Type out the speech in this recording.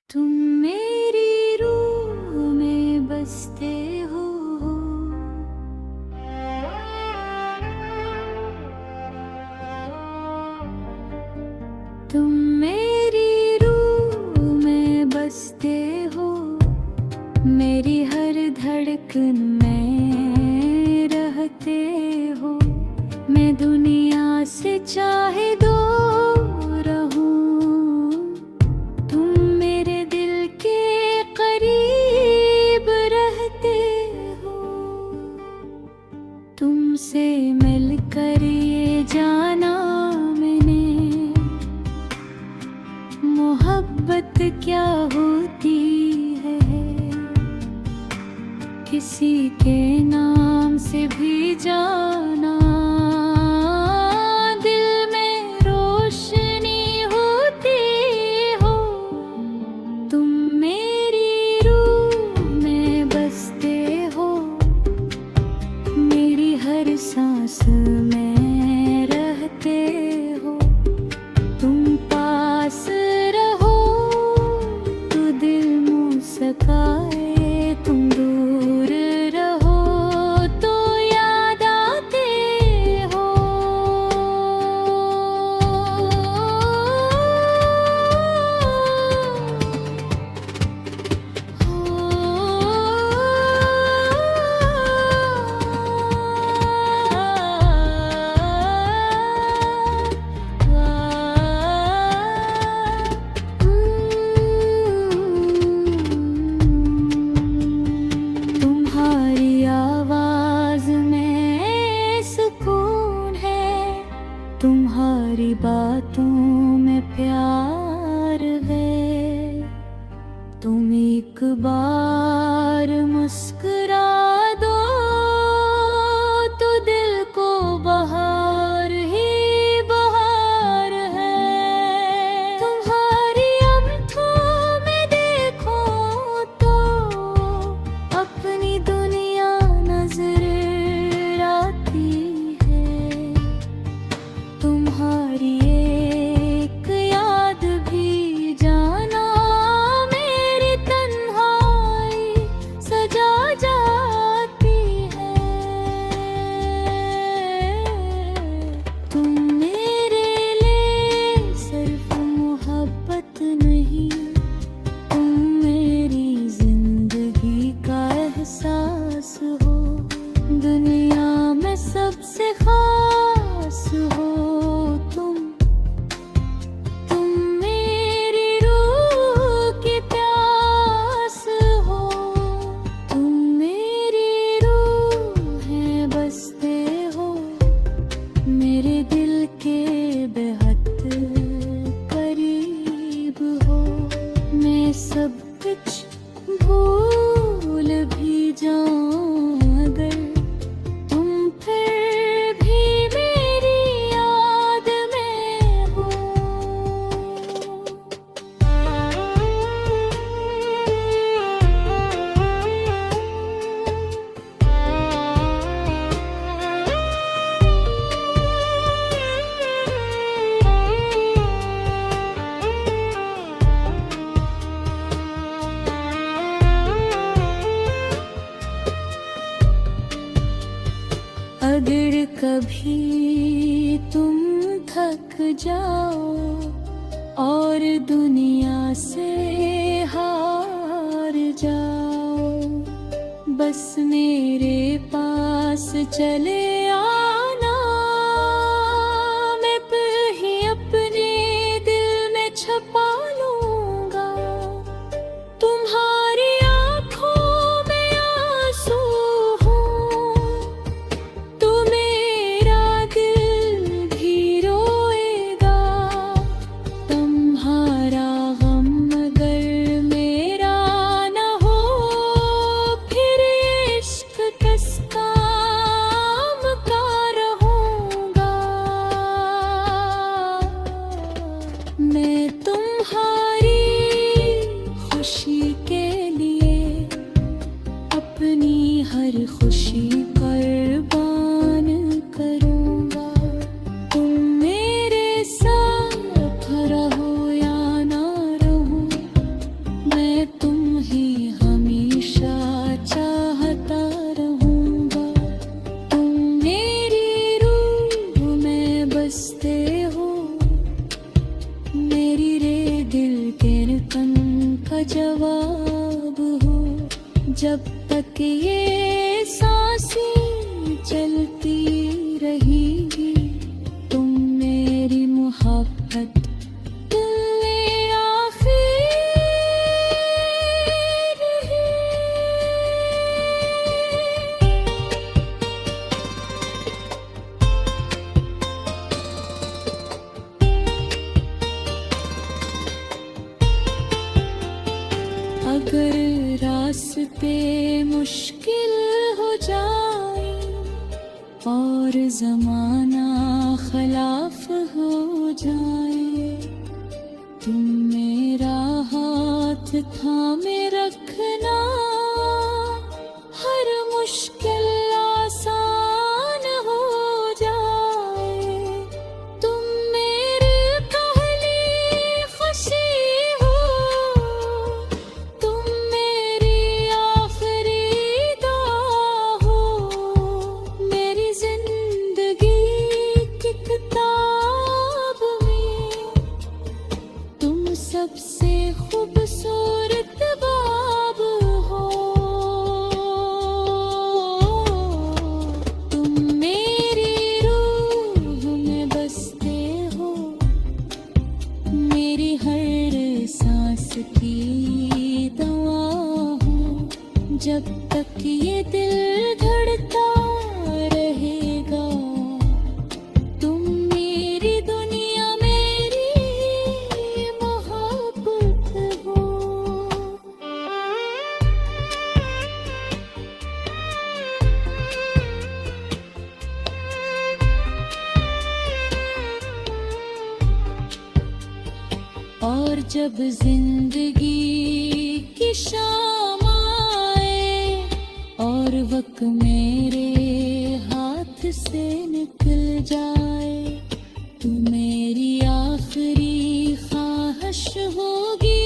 तुम मेरी रूह में बसते हो। तुम मेरी रूह में बसते हो, मेरी हर धड़कन में रहते हो। मैं दुनिया से चाहे दूर रहूं, तुम मेरे दिल के करीब रहते हो। तुमसे मिलकर ये जाना मैंने, मोहब्बत क्या होती है। किसी के नाम से भी जाना, दिल में रोशनी होती हो। तुम मेरी रूह में बसते हो, मेरी हर सांस में रहते हो। तुम पास रहो तो दिल मुस्काए, तुम दूर रहो तो याद आते हो। तुम्हारी आवाज में सुकून है, तुम्हारी बातों में प्यार है। तुम एक बार मुस्कुरा दो तो दिल को बहार ही बहार है। तुम्हारी आंखों में देखो तो अपनी दुनिया नजर आती है। तुम्हारी एक याद भी जाना मेरी तन्हाई सजा जाती है। तुम मेरे लिए सिर्फ मोहब्बत नहीं, तुम मेरी जिंदगी का एहसास हो। दुनिया में सबसे खास हो तुम मेरी रूह की प्यास हो। तुम मेरी रूह है बसते हो, मेरे दिल के बेहद करीब हो। मैं सब कुछ भूल भी जाऊं अगर, तुम फिर भी मेरी याद में हो। अगर कभी तुम थक जाओ और दुनिया से हार जाओ, बस मेरे पास चले आना। मैं ही अपने दिल में छपा लूंगा। तुम्हारी आंखों में आंसू हो तो मेरा दिल भी रोएगा। तुम्हारा गम अगर मेरा न हो, फिर इश्क किस काम का जवाब हो। जब तक ये सांसें चलती रहेगी, तुम मेरी मोहब्बत दिल में आखिर है। अगर रास्ते मुश्किल हो जाए और जमाना खिलाफ हो जाए, तुम मेरा हाथ थामे रखना, हर मुश्किल आसान हो जाए। तुम मेरी पहली खुशी हो, तुम मेरी आखिरी दुआ हो। मेरी जिंदगी की किताब में तुम सबसे खूबसूरत बाब हो। तुम मेरी रूह में बसते हो, मेरी हर सांस की दवा हो। जब तक ये दिल धड़ता रहेगा, तुम मेरी दुनिया, मेरी मोहब्बत हो। और जब जिंदगी की शाम आए और वक्त मेरे हाथ से निकल जाए, तो मेरी आखिरी ख्वाहिश होगी